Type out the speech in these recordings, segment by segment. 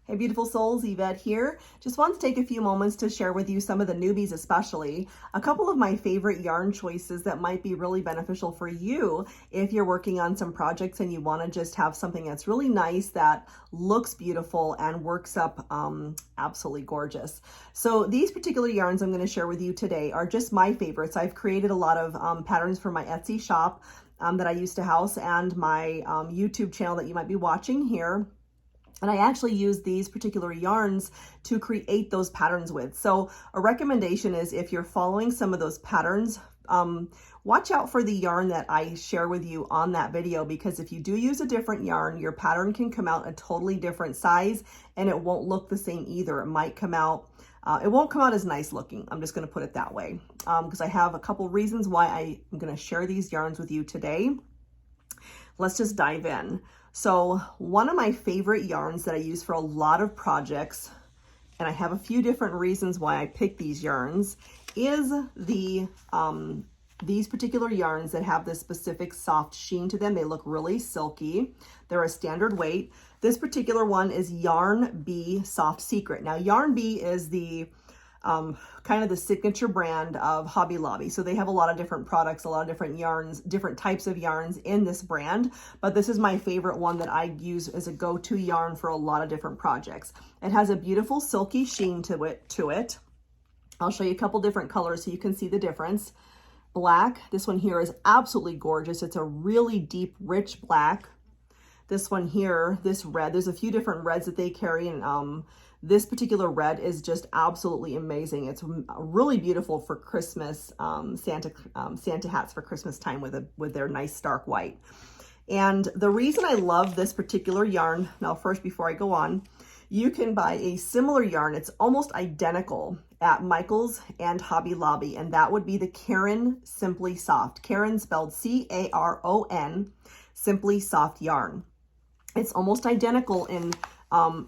Hey beautiful souls, Yvette here. Just want to take a few moments to share with you some of the newbies especially, a couple of my favorite yarn choices that might be really beneficial for you if you're working on some projects and you want to just have something that's really nice, that looks beautiful and works up absolutely gorgeous. So these particular yarns I'm going to share with you today are just my favorites. I've created a lot of patterns for my Etsy shop that I used to house and my YouTube channel that you might be watching here. And I actually use these particular yarns to create those patterns with. So a recommendation is, if you're following some of those patterns, watch out for the yarn that I share with you on that video, because if you do use a different yarn, your pattern can come out a totally different size and it won't look the same either. It might come out, it won't come out as nice looking. I'm just going to put it that way, because I have a couple reasons why I'm going to share these yarns with you today. Let's just dive in. So one of my favorite yarns that I use for a lot of projects, and I have a few different reasons why I pick these yarns, is these particular yarns that have this specific soft sheen to them. They look really silky. They're a standard weight. This particular one is Yarn Bee Soft Secret. Now Yarn Bee is the kind of the signature brand of Hobby Lobby. So they have a lot of different products, a lot of different yarns, different types of yarns in this brand. But this is my favorite one that I use as a go-to yarn for a lot of different projects. It has a beautiful silky sheen to it. I'll show you a couple different colors so you can see the difference. Black, this one here is absolutely gorgeous. It's a really deep, rich black. This one here, this red, there's a few different reds that they carry, and this particular red is just absolutely amazing. It's really beautiful for Christmas, Santa hats for Christmas time with their nice stark white. And the reason I love this particular yarn, now first before I go on, you can buy a similar yarn, it's almost identical, at Michael's and Hobby Lobby, and that would be the Caron Simply Soft. Caron spelled C-A-R-O-N, Simply Soft yarn. It's almost identical in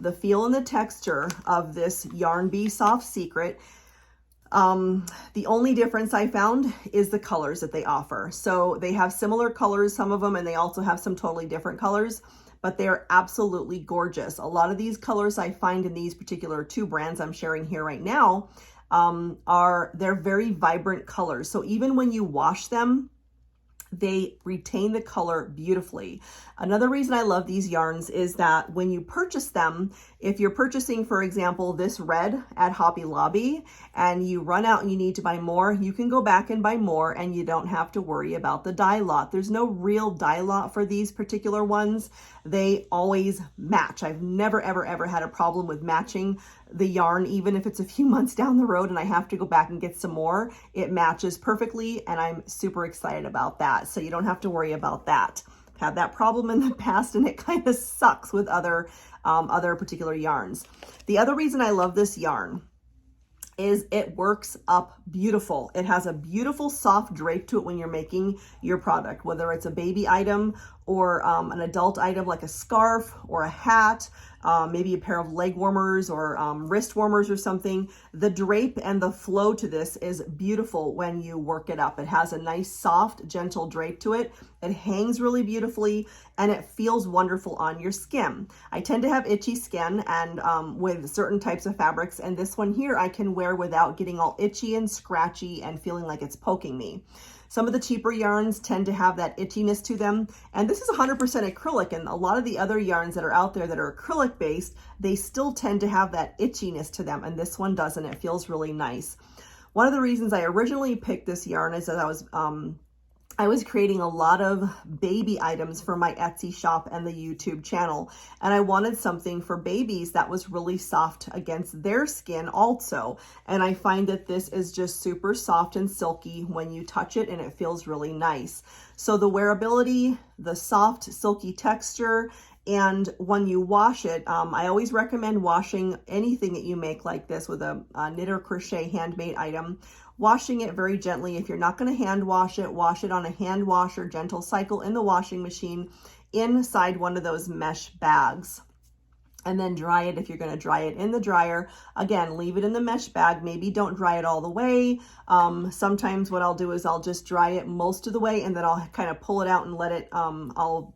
the feel and the texture of this Yarn Bee Soft Secret. The only difference I found is the colors that they offer. So they have similar colors, some of them, and they also have some totally different colors, but they're absolutely gorgeous. A lot of these colors I find in these particular two brands I'm sharing here right now they're very vibrant colors. So even when you wash them, they retain the color beautifully. Another reason I love these yarns is that when you purchase them, if you're purchasing, for example, this red at Hobby Lobby and you run out and you need to buy more, you can go back and buy more and you don't have to worry about the dye lot. There's no real dye lot for these particular ones. They always match. I've never, ever had a problem with matching the yarn, even if it's a few months down the road and I have to go back and get some more. It matches perfectly, and I'm super excited about that. So you don't have to worry about that. Had that problem in the past, and it kind of sucks with other particular yarns. The other reason I love this yarn is it works up beautiful. It has a beautiful soft drape to it when you're making your product, whether it's a baby item or an adult item like a scarf or a hat, maybe a pair of leg warmers or wrist warmers or something. The drape and the flow to this is beautiful when you work it up. It has a nice, soft, gentle drape to it. It hangs really beautifully and it feels wonderful on your skin. I tend to have itchy skin and with certain types of fabrics, and this one here I can wear without getting all itchy and scratchy and feeling like it's poking me. Some of the cheaper yarns tend to have that itchiness to them, and this is 100% acrylic, and a lot of the other yarns that are out there that are acrylic based, they still tend to have that itchiness to them, and this one doesn't. It feels really nice. One of the reasons I originally picked this yarn is that I was creating a lot of baby items for my Etsy shop and the YouTube channel, and I wanted something for babies that was really soft against their skin also. And I find that this is just super soft and silky when you touch it, and it feels really nice. So the wearability, the soft silky texture, and when you wash it, I always recommend washing anything that you make like this with a knit or crochet handmade item. Washing it very gently. If you're not going to hand wash it on a hand wash or gentle cycle in the washing machine inside one of those mesh bags. and then dry it if you're going to dry it in the dryer. Again, leave it in the mesh bag. Maybe don't dry it all the way. Sometimes what I'll do is I'll just dry it most of the way, and then I'll kind of pull it out and let it, I'll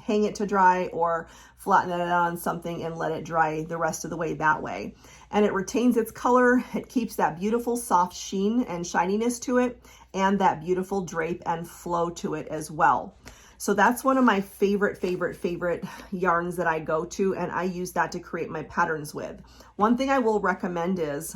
hang it to dry or flatten it out on something and let it dry the rest of the way that way. And it retains its color. It keeps that beautiful soft sheen and shininess to it, and that beautiful drape and flow to it as well. So that's one of my favorite yarns that I go to, and I use that to create my patterns with. One thing I will recommend is,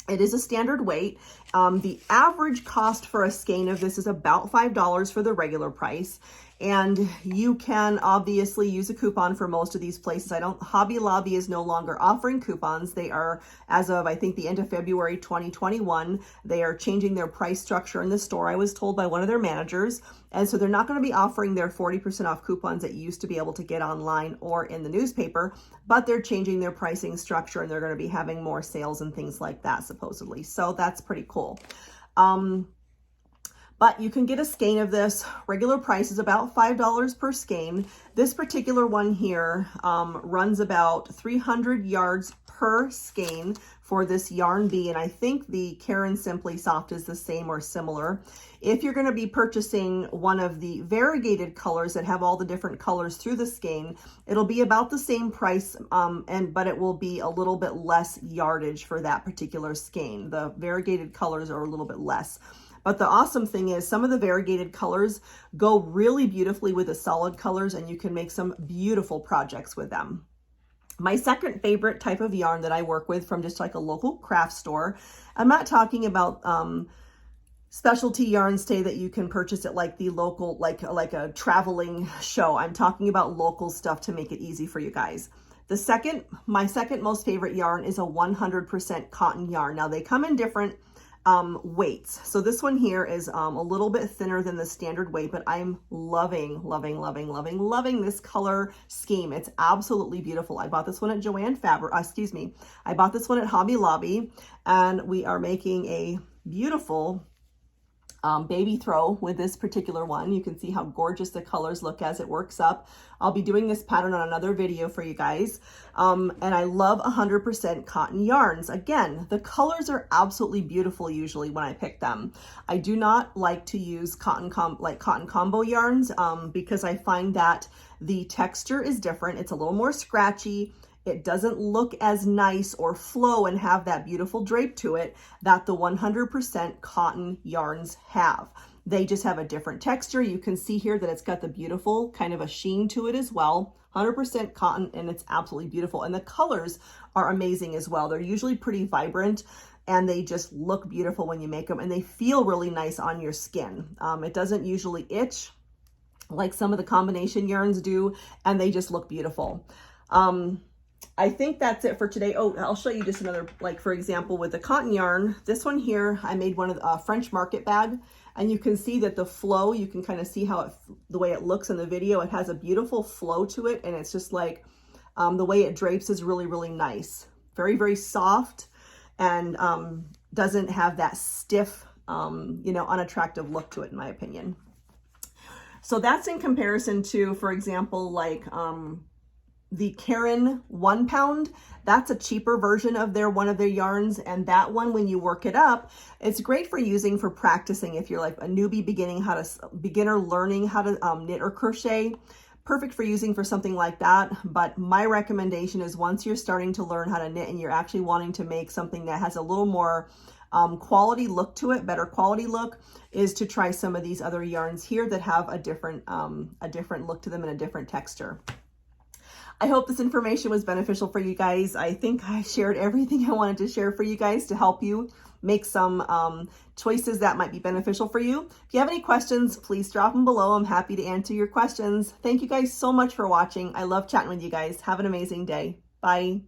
it is a standard weight. The average cost for a skein of this is about $5 for the regular price. And you can obviously use a coupon for most of these places. Hobby Lobby is no longer offering coupons. They are, as of I think the end of February 2021, they are changing their price structure in the store, I was told by one of their managers. And so they're not going to be offering their 40% off coupons that you used to be able to get online or in the newspaper, but they're changing their pricing structure, and they're going to be having more sales and things like that supposedly. So that's pretty cool. But you can get a skein of this. Regular price is about $5 per skein. This particular one here runs about 300 yards per skein for this Yarn Bee, and I think the Karen Simply Soft is the same or similar. If you're going to be purchasing one of the variegated colors that have all the different colors through the skein, it'll be about the same price, but it will be a little bit less yardage for that particular skein. The variegated colors are a little bit less. But the awesome thing is some of the variegated colors go really beautifully with the solid colors, and you can make some beautiful projects with them. My second favorite type of yarn that I work with from just like a local craft store, I'm not talking about specialty yarns today that you can purchase at like the local, like a traveling show. I'm talking about local stuff to make it easy for you guys. My second most favorite yarn is a 100% cotton yarn. Now they come in different weights. So this one here is a little bit thinner than the standard weight, but I'm loving this color scheme. It's absolutely beautiful. I bought this one at I bought this one at Hobby Lobby, and we are making a beautiful baby throw with this particular one. You can see how gorgeous the colors look as it works up. I'll be doing this pattern on another video for you guys. And I love 100% cotton yarns. Again, the colors are absolutely beautiful usually when I pick them. I do not like to use cotton combo yarns because I find that the texture is different. It's a little more scratchy. It doesn't look as nice or flow and have that beautiful drape to it that the 100% cotton yarns have. They just have a different texture. You can see here that it's got the beautiful kind of a sheen to it as well. 100% cotton, and it's absolutely beautiful. And the colors are amazing as well. They're usually pretty vibrant, and they just look beautiful when you make them, and they feel really nice on your skin. It doesn't usually itch like some of the combination yarns do, and they just look beautiful. I think that's it for today. Oh, I'll show you just another, like for example, with the cotton yarn, this one here, I made one of the French market bag, and you can see that the flow, you can kind of see how the way it looks in the video, it has a beautiful flow to it. And it's just like, the way it drapes is really nice. Very soft, and doesn't have that stiff, unattractive look to it, in my opinion. So that's in comparison to, for example, like, the Karen 1 pound, that's a cheaper version of one of their yarns. And that one, when you work it up, it's great for using for practicing. If you're like a newbie beginner learning how to knit or crochet, perfect for using for something like that. But my recommendation is once you're starting to learn how to knit and you're actually wanting to make something that has a little more quality look to it, better quality look, is to try some of these other yarns here that have a different look to them and a different texture. I hope this information was beneficial for you guys. I think I shared everything I wanted to share for you guys to help you make some choices that might be beneficial for you. If you have any questions, please drop them below. I'm happy to answer your questions. Thank you guys so much for watching. I love chatting with you guys. Have an amazing day. Bye.